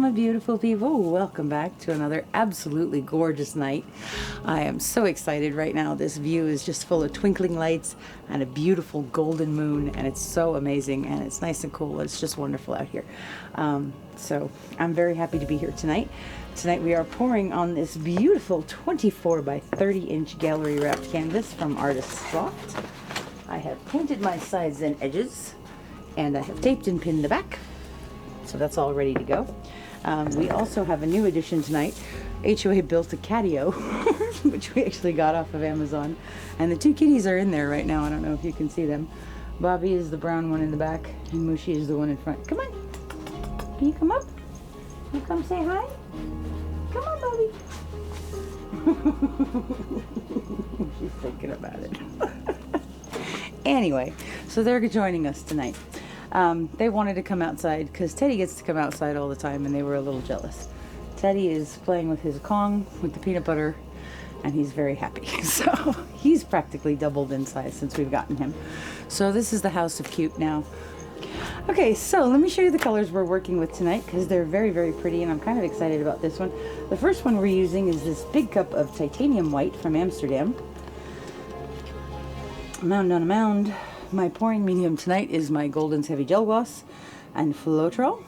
my beautiful people. Welcome back to another absolutely gorgeous night. I am so excited right now. This view is just full of twinkling lights and a beautiful golden moon, and it's so amazing, and it's nice and cool. It's just wonderful out here. So I'm very happy to be here tonight. Tonight we are pouring on this beautiful 24 by 30 inch gallery wrapped canvas from Artist's Loft. I have painted my sides and edges, and I have taped and pinned the back. So that's all ready to go. We also have a new addition tonight. HOA built a catio, which we actually got off of Amazon. And the two kitties are in there right now. I don't know if you can see them. Bobby is the brown one in the back, and Mushi is the one in front. Come on. Can you come up? Can you come say hi? Come on, Bobby. She's thinking about it. Anyway, so they're joining us tonight. They wanted to come outside because Teddy gets to come outside all the time, and they were a little jealous. Teddy is playing with his Kong with the peanut butter, and he's very happy. So he's practically doubled in size since we've gotten him. So this is the House of Cute now. Okay, so let me show you the colors we're working with tonight because they're very, very pretty, and I'm kind of excited about this one. The first one we're using is this big cup of titanium white from Amsterdam. Mound on a mound. My pouring medium tonight is my Golden's Heavy Gel Gloss and Floetrol.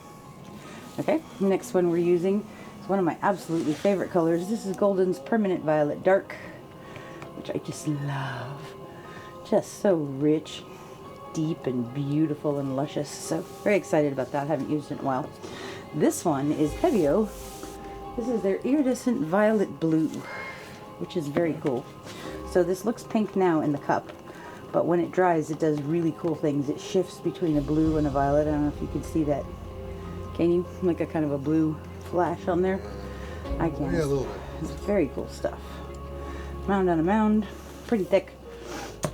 Okay, next one we're using is one of my absolutely favorite colors. This is Golden's Permanent Violet Dark, which I just love. Just so rich, deep, and beautiful and luscious. So very excited about that. I haven't used it in a while. This one is Pebeo. This is their Iridescent Violet Blue, which is very cool. So this looks pink now in the cup, but when it dries, it does really cool things. It shifts between a blue and a violet. I don't know if you can see that. Can you? Like a kind of a blue flash on there? I can. Yeah, a little bit. It's very cool stuff. Mound on a mound. Pretty thick.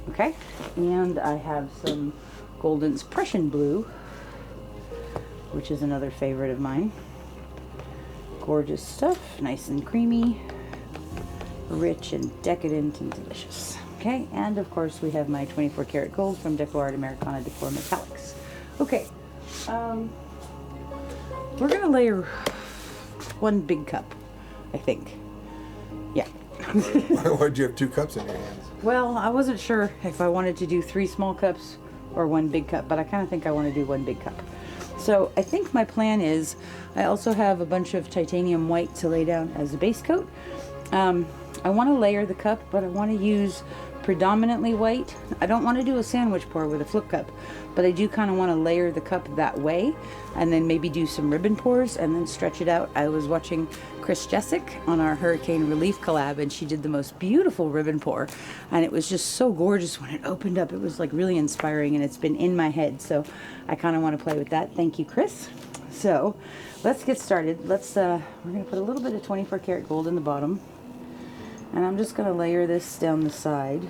Okay. And I have some Golden's Prussian Blue, which is another favorite of mine. Gorgeous stuff. Nice and creamy. Rich and decadent and delicious. Okay, and of course we have my 24 karat gold from Deco Art Americana Decor Metallics. Okay, we're gonna layer one big cup, I think. Yeah. Why'd you have two cups in your hands? Well, I wasn't sure if I wanted to do 3 small cups or one big cup, but I kind of think I want to do one big cup. So I think my plan is, I also have a bunch of titanium white to lay down as a base coat. I want to layer the cup, but I want to use predominantly white. I don't want to do a sandwich pour with a flip cup, but I do kind of want to layer the cup that way, and then maybe do some ribbon pours and then stretch it out. I was watching Chris Jeszeck on our Hurricane Relief Collab, and she did the most beautiful ribbon pour, and it was just so gorgeous when it opened up. It was like really inspiring, and it's been in my head, so I kind of want to play with that. Thank you, Chris. So let's get started. We're going to put a little bit of 24 karat gold in the bottom. And I'm just going to layer this down the side.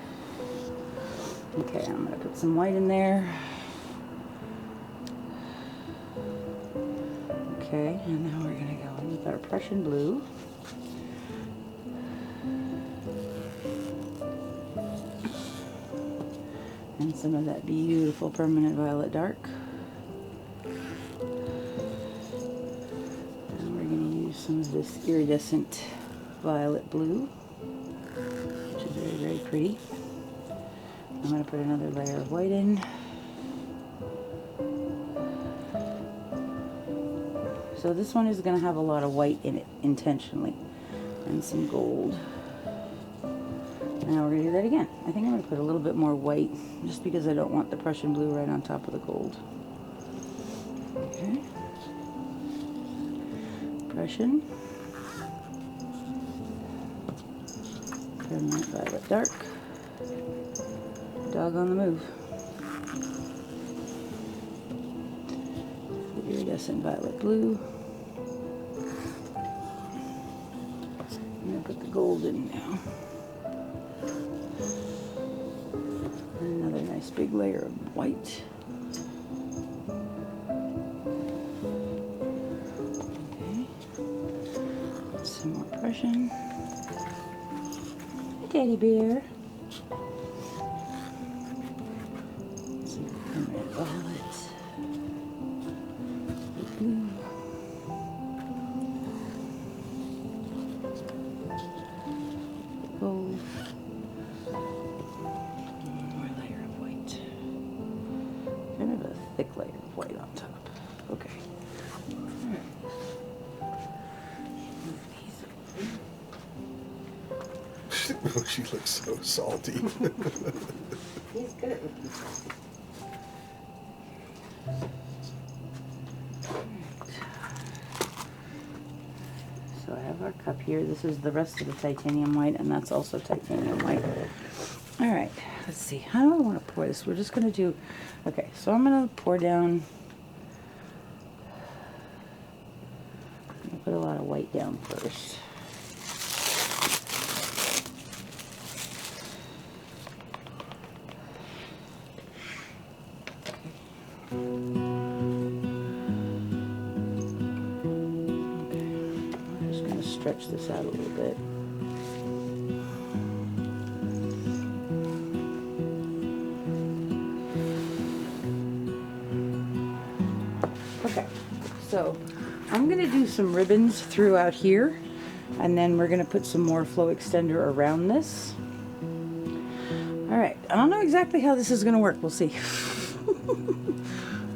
Okay, I'm going to put some white in there. Okay, and now we're going to go in with our Prussian blue. And some of that beautiful permanent violet dark. And we're going to use some of this iridescent violet blue, which is very, very pretty. I'm going to put another layer of white in. So this one is going to have a lot of white in it intentionally, and some gold. Now we're going to do that again. I think I'm going to put a little bit more white, just because I don't want the Prussian blue right on top of the gold. Okay. Prussian. Permanent violet dark. Dog on the move. The iridescent violet blue. I'm going to put the gold in now. And another nice big layer of white. Okay. Some more Prussian. Teddy bear. Some permanent violet. Blue. Gold. More layer of white. Kind of a thick layer of white on top. Okay. She looks so salty. He's good at looking salty. So I have our cup here. This is the rest of the titanium white, and that's also titanium white. All right, let's see. How do I want to pour this? We're just going to do, okay, so I'm going to pour down, I'm going to put a lot of white down first. Stretch this out a little bit. Okay, so I'm going to do some ribbons throughout here, and then we're going to put some more flow extender around this. All right, I don't know exactly how this is going to work. We'll see.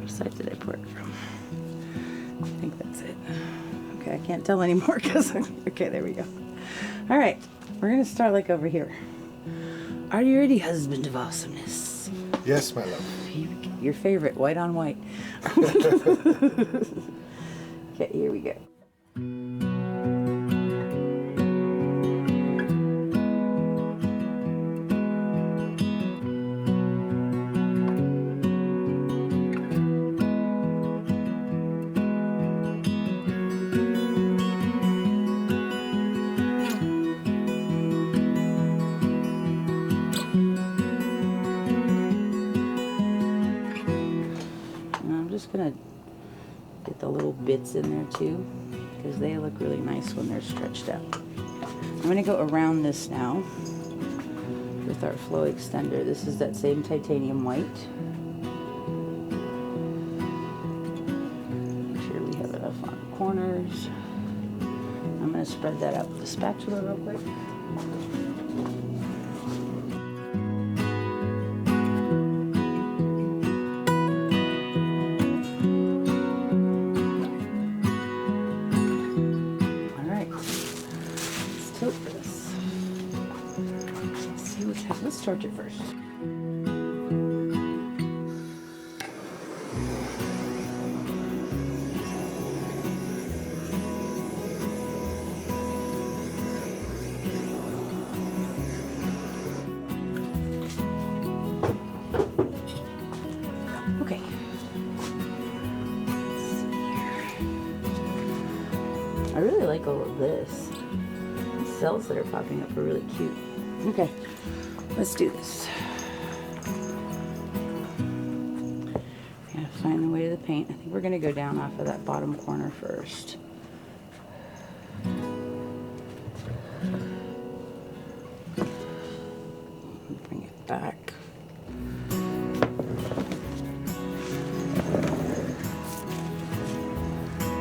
Which side did I pour it from? I think that's it. Okay, I can't tell anymore because, okay, there we go. All right, we're going to start like over here. Are you ready, husband of awesomeness? Yes, my love. Your favorite, white on white. Okay, here we go. Gonna get the little bits in there too, because they look really nice when they're stretched out. I'm gonna go around this now with our flow extender. This is that same titanium white. Make sure we have enough on the corners. I'm gonna spread that out with the spatula real quick. Let's torch it first. Okay. I really like all of this. The cells that are popping up are really cute. Okay. Let's do this. Gotta find the way to the paint. I think we're gonna go down off of that bottom corner first. Bring it back.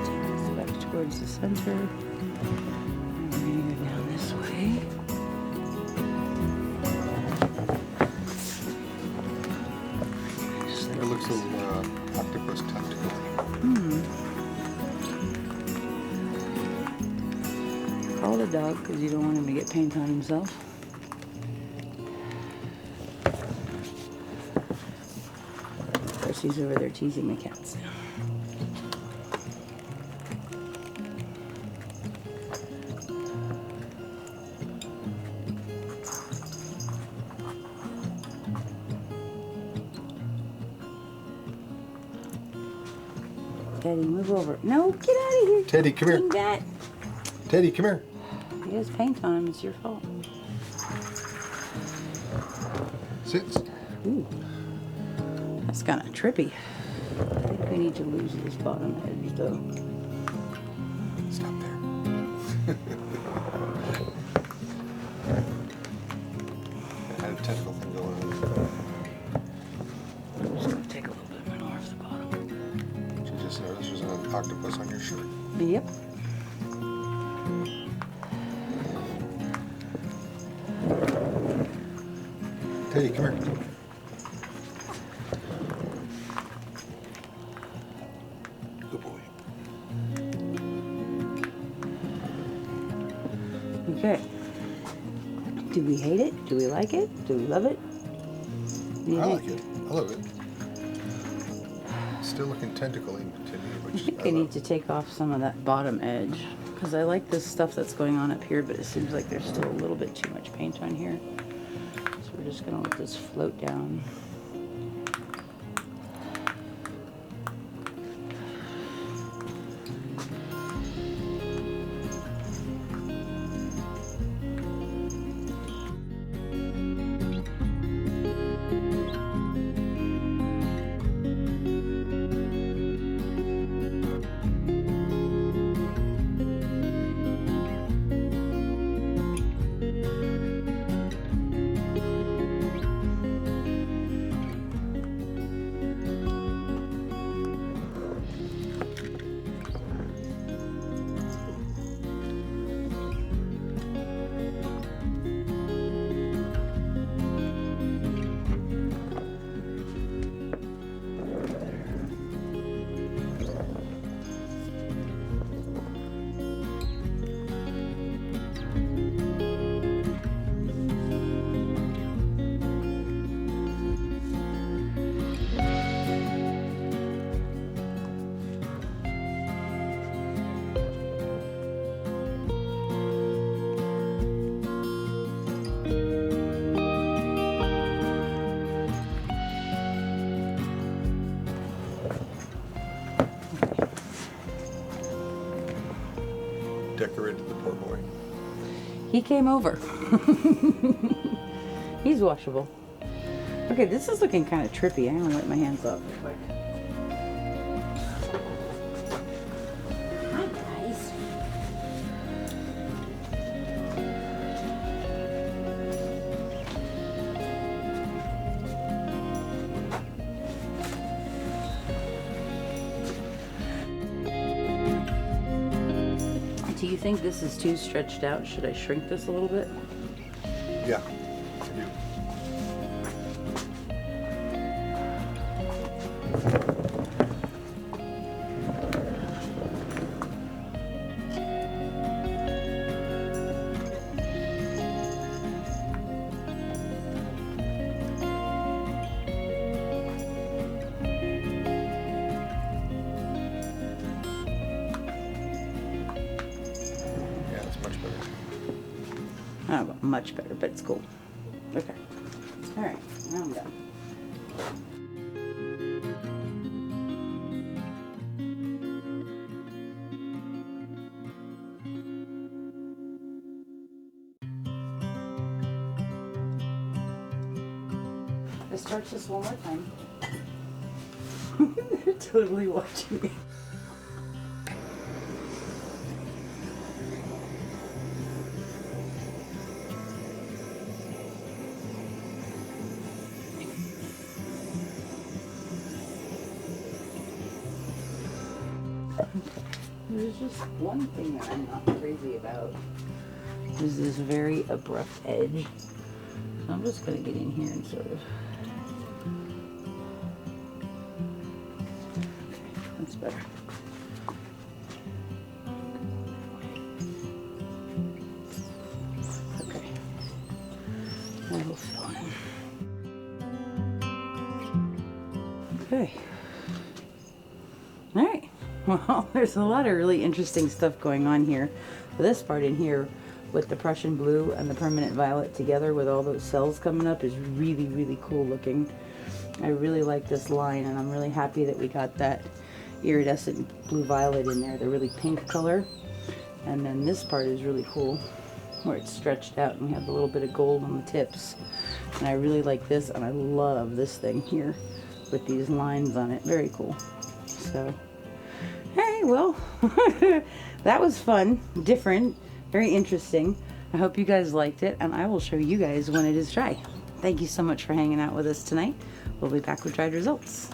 Take this back towards the center. And we're gonna go down this way. It looks a little octopus tentacle. Call the dog because you don't want him to get paint on himself. Of course, he's over there teasing the cats now. Teddy, move over. No, get out of here. Teddy, come here. That. Teddy, come here. He has paint on him. It's your fault. Sit. Ooh. That's kind of trippy. I think we need to lose this bottom edge, though. Stop there. I had a tentacle thing going on. I'm just going to take a little bit more off the bottom. Did you just notice there's an octopus on your shirt? Yep. Hey, come here. Good boy. Okay. Do we hate it? Do we like it? Do we love it? I like it. I love it. It's still looking tentacly to me, I which think I I love. need to take off some of that bottom edge because I like this stuff that's going on up here, but it seems like there's still a little bit too much paint on here. So we're just gonna let this float down. Decorated the poor boy. He came over. He's washable. Okay, this is looking kind of trippy. I'm gonna wipe my hands off real quick. Hi guys. Do you think this is too stretched out? Should I shrink this a little bit? Yeah, I do. Yeah, it's much better. Oh, much better, but it's cool. Okay. All right, now I'm done. Let's start this one more time. They're totally watching me. There's just one thing that I'm not crazy about. Is this very abrupt edge. So I'm just gonna get in here and sort of. That's better. Okay. I will fill in. Okay. All right. Well, there's a lot of really interesting stuff going on here. This part in here with the Prussian blue and the permanent violet together with all those cells coming up is really, really cool looking. I really like this line, and I'm really happy that we got that iridescent blue violet in there, the really pink color. And then this part is really cool where it's stretched out and we have a little bit of gold on the tips. And I really like this, and I love this thing here with these lines on it. Very cool. So, hey, well, that was fun, different, very interesting. I hope you guys liked it, and I will show you guys when it is dry. Thank you so much for hanging out with us tonight. We'll be back with dried results.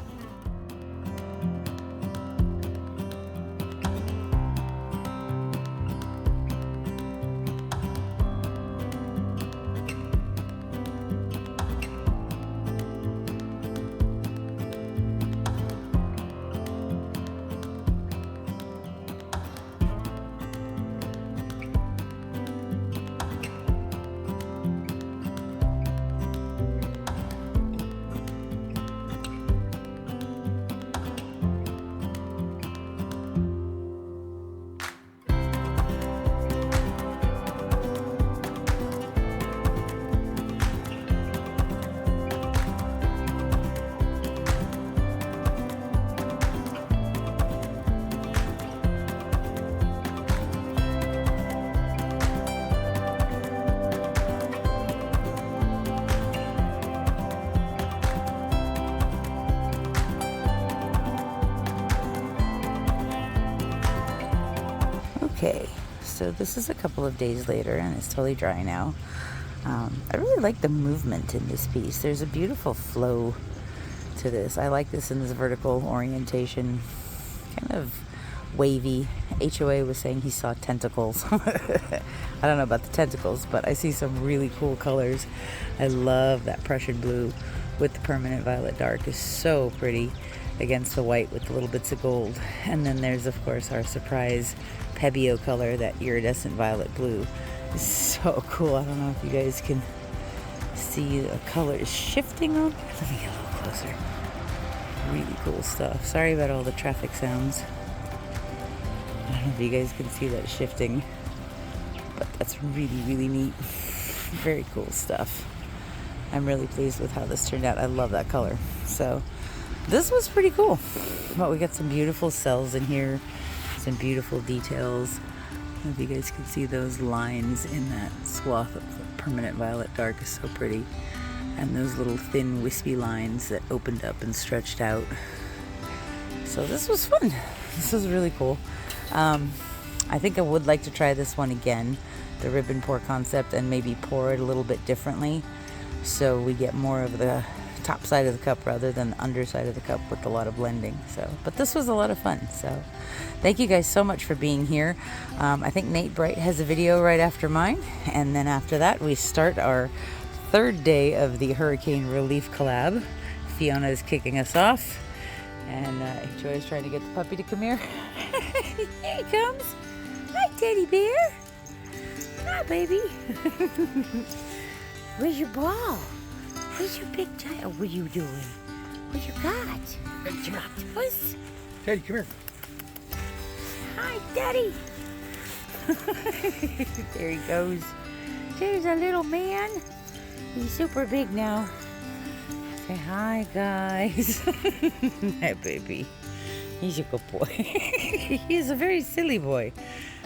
Okay, so this is a couple of days later and it's totally dry now. I really like the movement in this piece. There's a beautiful flow to this. I like this in this vertical orientation, kind of wavy. HOA was saying he saw tentacles. I don't know about the tentacles, but I see some really cool colors. I love that Prussian blue with the permanent violet dark. Is so pretty against the white with the little bits of gold. And then there's of course our surprise Pebeo color, that iridescent violet blue. It's so cool. I don't know if you guys can see the colors shifting on. Let me get a little closer. Really cool stuff. Sorry about all the traffic sounds. I don't know if you guys can see that shifting, but that's really, really neat. Very cool stuff. I'm really pleased with how this turned out. I love that color. So this was pretty cool. But we got some beautiful cells in here, some beautiful details. I don't know if you guys can see those lines in that swath of the permanent violet dark is so pretty. And those little thin wispy lines that opened up and stretched out. So this was fun. This was really cool. I think I would like to try this one again, the ribbon pour concept, and maybe pour it a little bit differently so we get more of the top side of the cup rather than the underside of the cup with a lot of blending. So, but this was a lot of fun. So thank you guys so much for being here. I think Nate Bright has a video right after mine, and then after that we start our third day of the Hurricane Relief Collab. Fiona is kicking us off, and Joy is trying to get the puppy to come here. Here he comes. Hi, teddy bear. Hi, baby. Where's your ball? Where's your big tail? What are you doing? What you got? Where's your octopus? Teddy, come here. Hi, Daddy. There he goes. There's a little man. He's super big now. Say hi, guys. Hi, baby. He's a good boy. He's a very silly boy,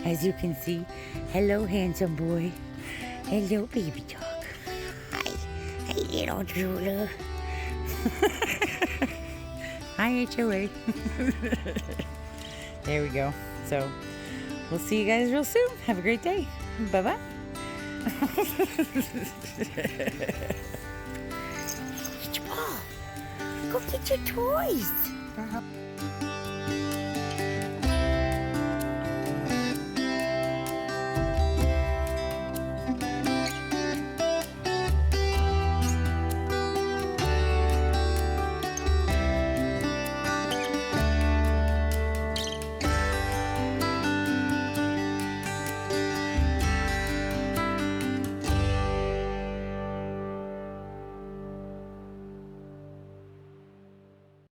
as you can see. Hello, handsome boy. Hello, baby dog. Hi. Hi, little drooler. Hi, HOA. There we go. So, we'll see you guys real soon. Have a great day. Bye-bye. Get your ball. Go get your toys.